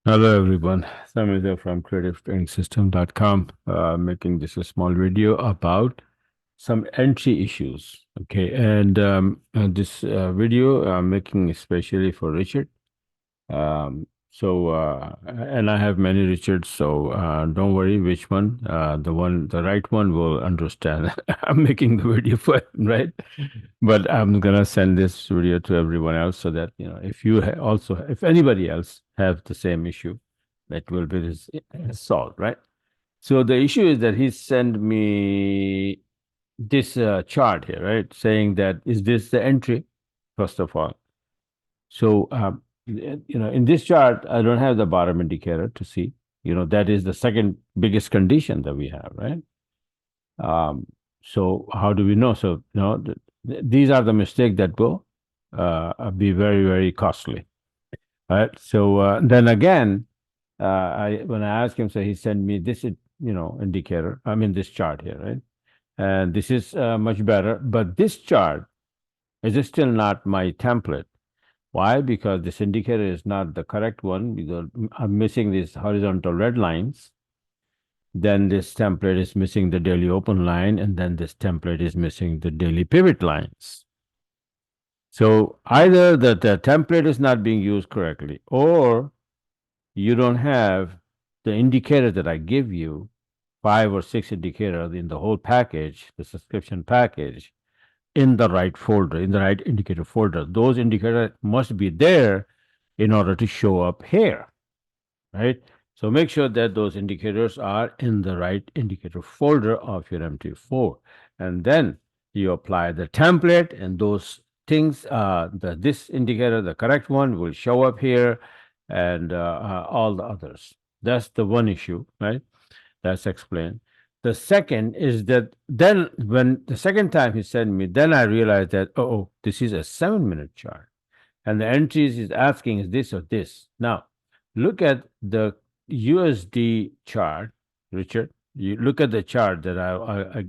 Hello everyone, Sam here from creativetrading making this a small video about some entry issues. Okay, and this video I'm making especially for Richard. And I have many Richards, so don't worry which one. The right one will understand. I'm making the video for him, right? But I'm gonna send this video to everyone else so that if you also, if anybody else have the same issue, that will be solved, right? So the issue is that he sent me this chart here, right? Saying that is this the entry, first of all. So, in this chart, I don't have the bottom indicator to see. That is the second biggest condition that we have, right? Um, so how do we know? So, these are the mistakes that will be very, very costly, right? So then again, when I asked him, so he sent me this, indicator. I mean, this chart here, right? And this is much better, but this chart is still not my template. Why? Because this indicator is not the correct one because I'm missing these horizontal red lines. Then this template is missing the daily open line, and then this template is missing the daily pivot lines. So either the template is not being used correctly, or you don't have the indicator that I give you, 5 or 6 indicators in the whole package, the subscription package, in the right folder, in the right indicator folder. Those indicators must be there in order to show up here, right? So make sure that those indicators are in the right indicator folder of your MT4. And then you apply the template and those things, this indicator, the correct one, will show up here and all the others. That's the one issue, right? That's explained. The second is that then when the second time he sent me, then I realized that, oh, this is a 7-minute chart. And the entries is asking is this or this. Now, look at the USD chart, Richard. You look at the chart that I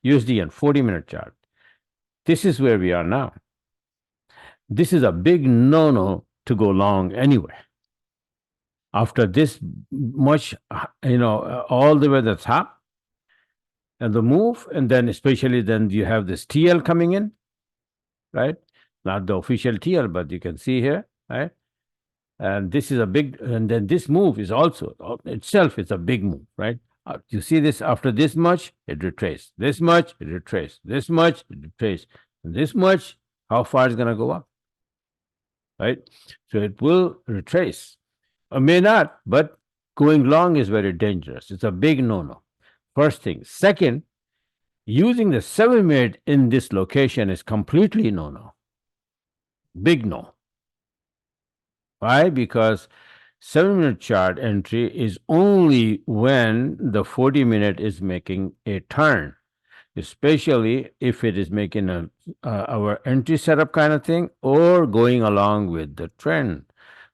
USD and 40-minute chart. This is where we are now. This is a big no-no to go long anywhere. After this much, all the way to the top and the move, and then especially then you have this TL coming in, right? Not the official TL, but you can see here, right? And this is a big, and then this move is also itself is a big move, right? You see this after this much, it retraced. This much, it retraced. This much, it retraced. And this much, how far is going to go up, right? So it will retrace. Or may not, but going long is very dangerous. It's a big no-no. First thing. Second, using the 7-minute in this location is completely no-no. Big no. Why? Because 7-minute chart entry is only when the 40-minute is making a turn, especially if it is making our entry setup kind of thing or going along with the trend.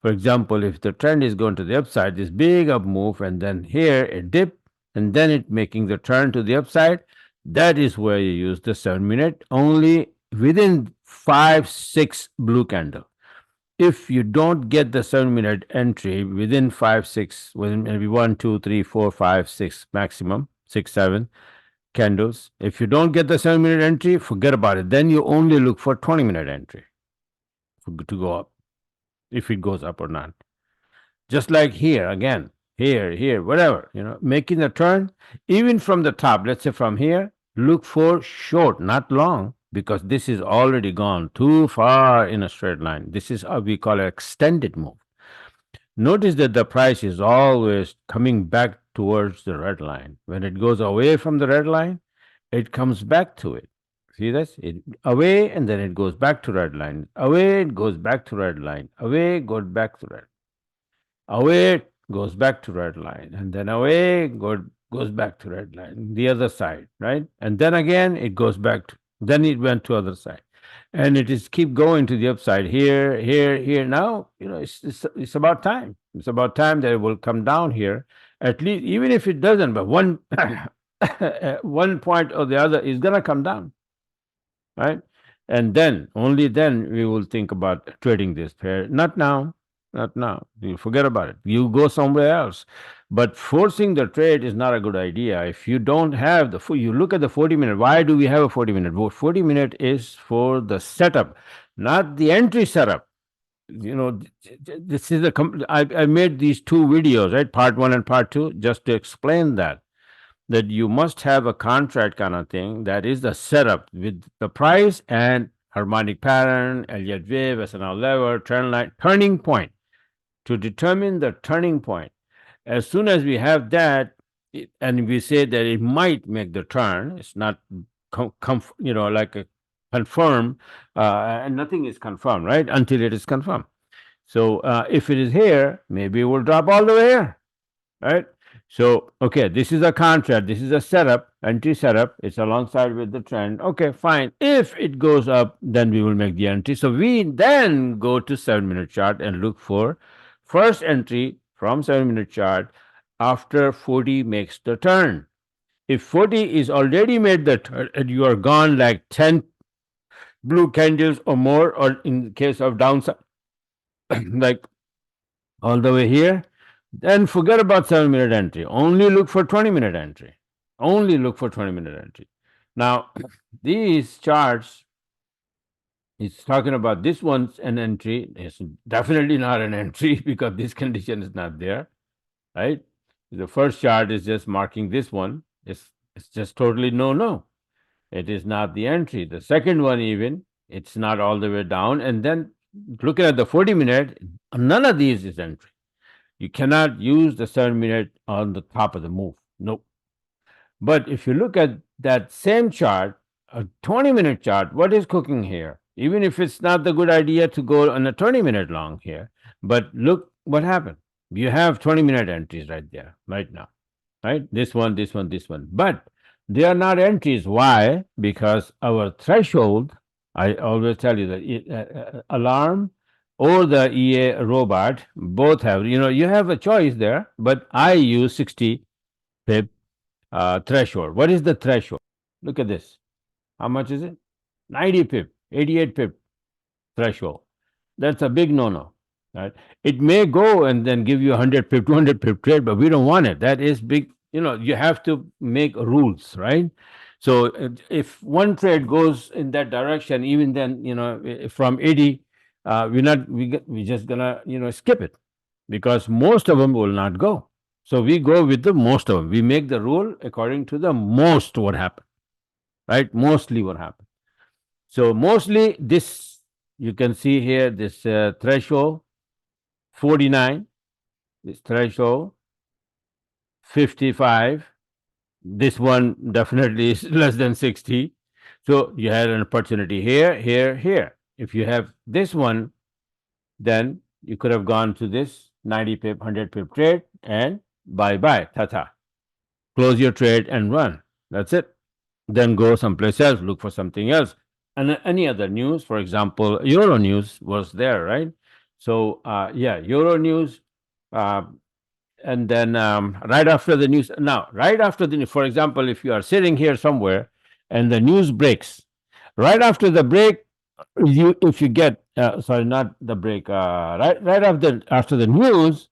For example, if the trend is going to the upside, this big up move, and then here a dip, and then it making the turn to the upside, that is where you use the 7-minute only within 5, 6 blue candle. If you don't get the 7-minute entry within 5, 6, within maybe 1, 2, 3, 4, 5, 6 maximum, 6, 7 candles, if you don't get the 7-minute entry, forget about it. Then you only look for 20-minute entry to go up, if it goes up or not. Just like here again, here, whatever, making the turn, even from the top, let's say from here, look for short, not long, because this is already gone too far in a straight line. This is what we call an extended move. Notice that the price is always coming back towards the red line. When it goes away from the red line, it comes back to it. See this? It away and then it goes back to red line. Away, it goes back to red line. Away, goes back to red. Away, goes back to red line. And then away, goes back to red line. The other side, right? And then again, it goes back to, then it went to other side. And it is keep going to the upside here, here, here. Now, it's about time. It's about time that it will come down here. At least, even if it doesn't, but one one point or the other is gonna come down, right? And then only then we will think about trading this pair. Not now, not now. You forget about it. You go somewhere else. But forcing the trade is not a good idea. If you don't have you look at the 40-minute. Why do we have a 40-minute? 40-minute is for the setup, not the entry setup. This is I made these two videos, right? Part one and part two, just to explain that you must have a contract kind of thing that is the setup with the price and harmonic pattern, Elliott wave, SNL lever, trend line, turning point to determine the turning point. As soon as we have that, and we say that it might make the turn, it's not, like a confirm, and nothing is confirmed, right? Until it is confirmed. So if it is here, maybe it will drop all the way here, right? So, okay, this is a contract. This is a setup, entry setup. It's alongside with the trend. Okay, fine. If it goes up, then we will make the entry. So we then go to 7-minute chart and look for first entry from 7-minute chart after 40 makes the turn. If 40 is already made the turn and you are gone like 10 blue candles or more, or in case of downside, like all the way here, then forget about 7-minute entry. Only look for 20-minute entry. Only look for 20-minute entry. Now, these charts, it's talking about this one's an entry. It's definitely not an entry because this condition is not there, right? The first chart is just marking this one. It's just totally no. It is not the entry. The second one, even, it's not all the way down. And then looking at the 40-minute, none of these is entry. You cannot use the 7-minute on the top of the move. Nope. But if you look at that same chart, a 20-minute chart, what is cooking here? Even if it's not the good idea to go on a 20-minute long here, but look what happened. You have 20-minute entries right there, right now, right? This one, this one, this one. But they are not entries. Why? Because our threshold, I always tell you that alarm or the EA robot both have, you have a choice there, but I use 60 pip threshold. What is the threshold? Look at this. How much is it? 90 pip, 88 pip threshold. That's a big no-no, right? It may go and then give you 100 pip, 200 pip trade, but we don't want it. That is big. You have to make rules, right? So if one trade goes in that direction, even then, from 80, we're just gonna, skip it because most of them will not go. So we go with the most of them. We make the rule according to the most what happened, right? Mostly what happened. So mostly this, you can see here, this threshold 49, this threshold 55. This one definitely is less than 60. So you had an opportunity here, here, here. If you have this one, then you could have gone to this 90 pip, 100 pip trade and bye-bye, ta-ta. Close your trade and run. That's it. Then go someplace else, look for something else. And any other news, for example, Euro news was there, right? So, Euro news. And then right after the news, for example, if you are sitting here somewhere and the news breaks, right after the break, if you get, sorry, not the break, right after the news,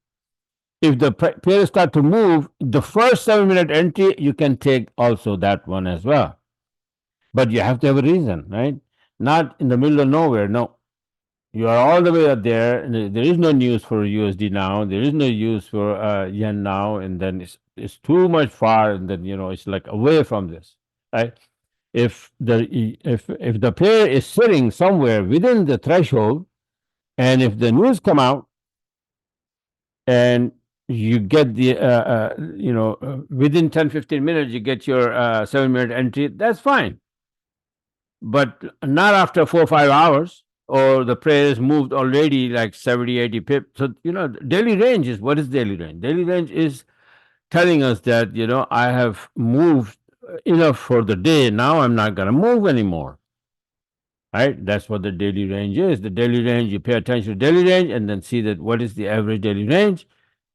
if the pairs start to move, the first 7-minute entry, you can take also that one as well. But you have to have a reason, right? Not in the middle of nowhere. No, you are all the way up there. And there is no news for USD now. There is no use for yen now. And then it's too much far. And then it's like away from this, right? If the pair is sitting somewhere within the threshold, and if the news come out, and you get the within 10-15 minutes you get your 7-minute entry, that's fine. But not after 4 or 5 hours, or the prayer is moved already like 70-80 pip. So daily range is, what is daily range? Daily range is telling us that I have moved enough for the day. Now I'm not going to move anymore, right? That's what the daily range is. The daily range, you pay attention to daily range and then see that what is the average daily range.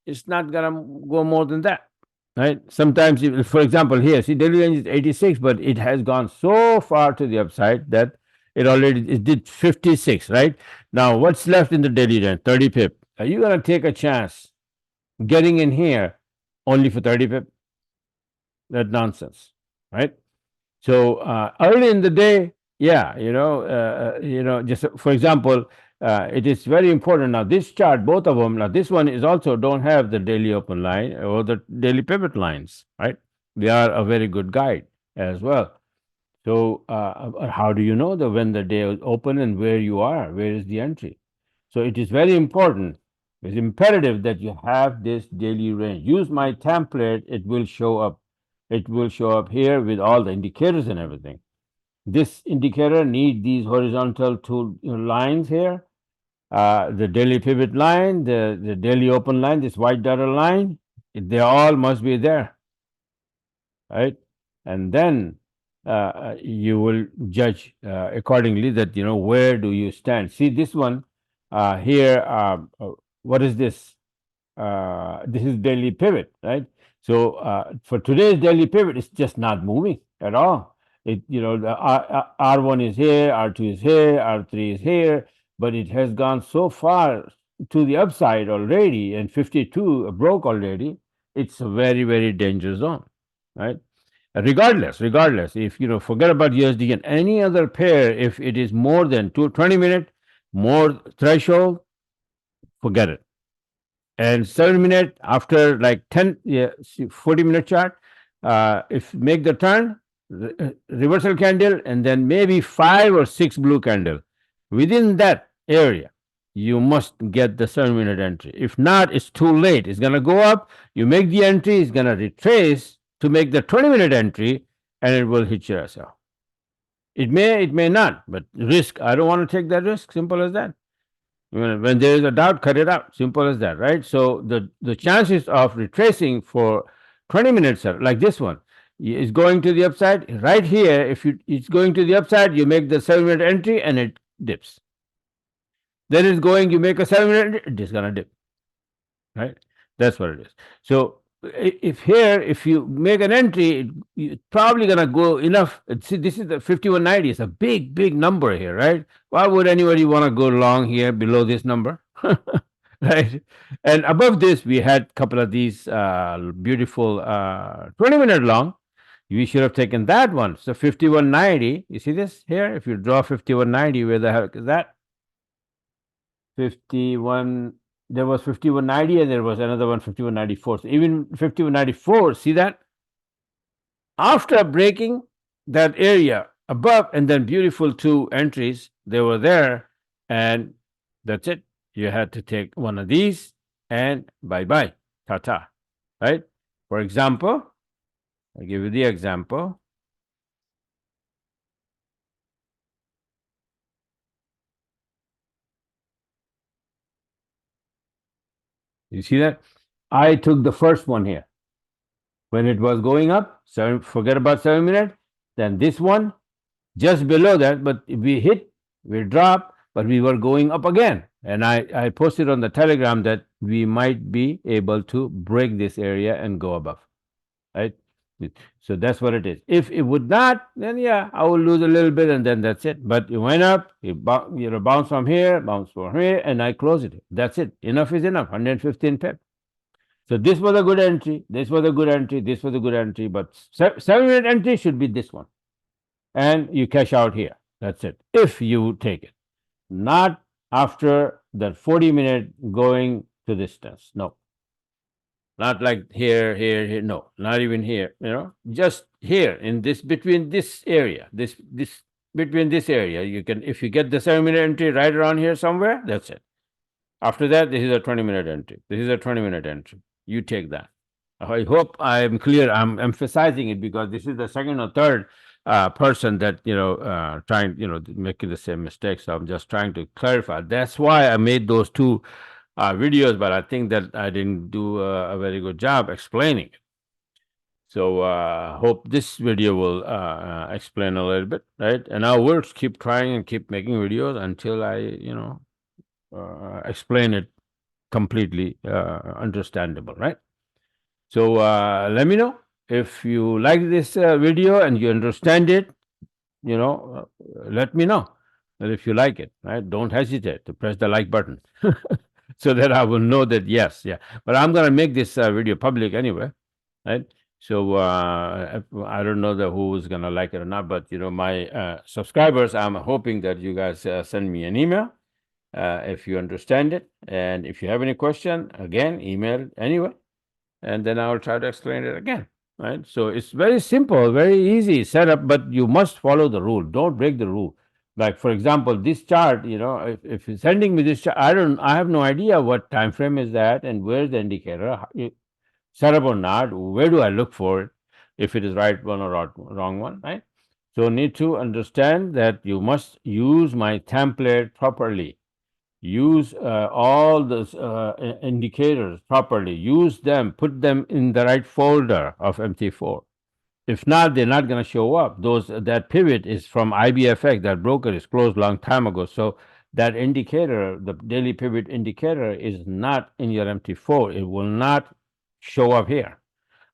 It's not going to go more than that, right? Sometimes, for example, here, see, daily range is 86, but it has gone so far to the upside that it did 56, right? Now, what's left in the daily range? 30 pip. Are you going to take a chance getting in here only for 30 pip? That nonsense, right? So early in the day, yeah, just for example, it is very important. Now, this chart, both of them, now this one is also don't have the daily open line or the daily pivot lines, right? They are a very good guide as well. So, how do you know that when the day is open and where you are? Where is the entry? So, it is very important. It's imperative that you have this daily range. Use my template, it will show up. It will show up here with all the indicators and everything. This indicator need these horizontal two lines here, the daily pivot line, the daily open line, this white dotted line. They all must be there, right? And then you will judge accordingly that where do you stand. See this one here. What is this? This is daily pivot, right? So for today's daily pivot, it's just not moving at all. The R1 is here, R2 is here, R3 is here, but it has gone so far to the upside already, and 52 broke already. It's a very, very dangerous zone, right? Regardless, if forget about USD and any other pair, if it is more than 20-minute more threshold, forget it. And 7 minute after like 10, 40-minute chart, if make the turn, reversal candle, and then maybe 5 or 6 blue candle within that area, you must get the 7-minute entry. If not, it's too late. It's going to go up, you make the entry, it's going to retrace to make the 20-minute entry, and it will hit your SL. It may not, but risk, I don't want to take that risk. Simple as that. When there is a doubt, cut it out. Simple as that, right? So the chances of retracing for 20 minutes, like this one, is going to the upside right here. If it's going to the upside, you make the 7-minute entry and it dips. Then it's going, you make a 7-minute, it's gonna dip, right? That's what it is. So if you make an entry, it's probably gonna go enough. See, this is the 5190. It's a big number here, right? Why would anybody want to go long here below this number? Right? And above this, we had a couple of these beautiful 20-minute long. We should have taken that one. So 5190. You see this here? If you draw 5190, where the heck is that? 51, there was 5190 and there was another one 5194. So even 5194, see that? After breaking that area above and then beautiful 2 entries, they were there, and that's it. You had to take one of these and bye-bye, ta-ta, right? For example, I'll give you the example. You see that? I took the first one here. When it was going up, forget about 7-minute, then this one, just below that, but we hit, we dropped, but we were going up again. And I posted on the Telegram that we might be able to break this area and go above, right? So that's what it is. If it would not, then yeah, I will lose a little bit and then that's it. But it went up, it bounced from here, bounced from here, and I closed it. That's it. Enough is enough, 115 pip. So this was a good entry, this was a good entry, this was a good entry, but 7-minute entry should be this one. And you cash out here. That's it. If you take it. Not after that 40-minute going to distance. No. Not like here. No, not even here. Just here in this, between this area, this between this area. You can, if you get the 7-minute entry right around here somewhere, that's it. After that, this is a 20-minute entry. This is a 20-minute entry. You take that. I hope I'm clear. I'm emphasizing it because this is the second or third person that trying making the same mistake. So I'm just trying to clarify. That's why I made those 2 videos, but I think that I didn't do a very good job explaining it. So hope this video will explain a little bit, right? And I will keep trying and keep making videos until I explain it completely understandable, right? So let me know if you like this video and you understand it. Let me know. And if you like it, right? Don't hesitate to press the like button. so that I will know that yes, yeah. But I'm gonna make this video public anyway, right? So I don't know that who is gonna like it or not, but my subscribers, I'm hoping that you guys send me an email if you understand it, and if you have any question, again, email it anyway, and then I will try to explain it again. Right? So it's very simple, very easy setup, but you must follow the rule. Don't break the rule. Like for example, this chart, if you're sending me this chart, I have no idea what time frame is that and where's the indicator, set up or not. Where do I look for it? If it is right one or wrong one, right? So need to understand that you must use my template properly. Use all those indicators properly. Use them, put them in the right folder of MT4. If not, they're not going to show up. That pivot is from IBFX. That broker is closed long time ago. So that indicator, the daily pivot indicator, is not in your MT4. It will not show up here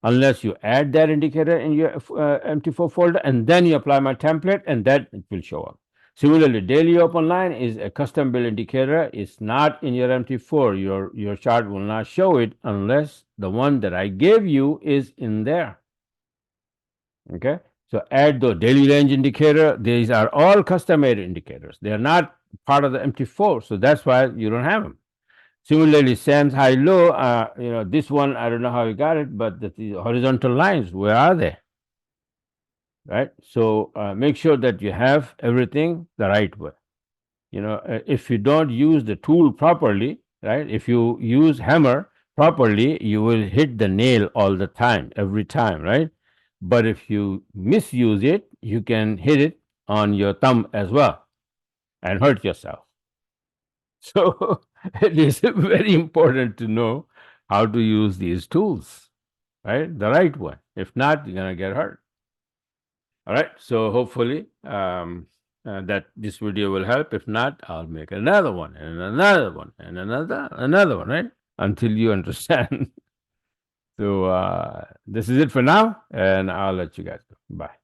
unless you add that indicator in your MT4 folder, and then you apply my template, and that it will show up. Similarly, daily open line is a custom build indicator. It's not in your MT4. Your chart will not show it unless the one that I gave you is in there. Okay, so add the daily range indicator. These are all custom made indicators. They are not part of the MT4, so that's why you don't have them. Similarly, Sam's high low, this one, I don't know how you got it, but the horizontal lines, where are they? Right? So make sure that you have everything the right way. If you don't use the tool properly, right? If you use hammer properly, you will hit the nail all the time, every time, right? But if you misuse it, you can hit it on your thumb as well and hurt yourself. So it is very important to know how to use these tools, right? The right one. If not, you're gonna get hurt. All right. So hopefully that this video will help. If not, I'll make another one and another one and another one, right? Until you understand. So this is it for now, and I'll let you guys go. Bye.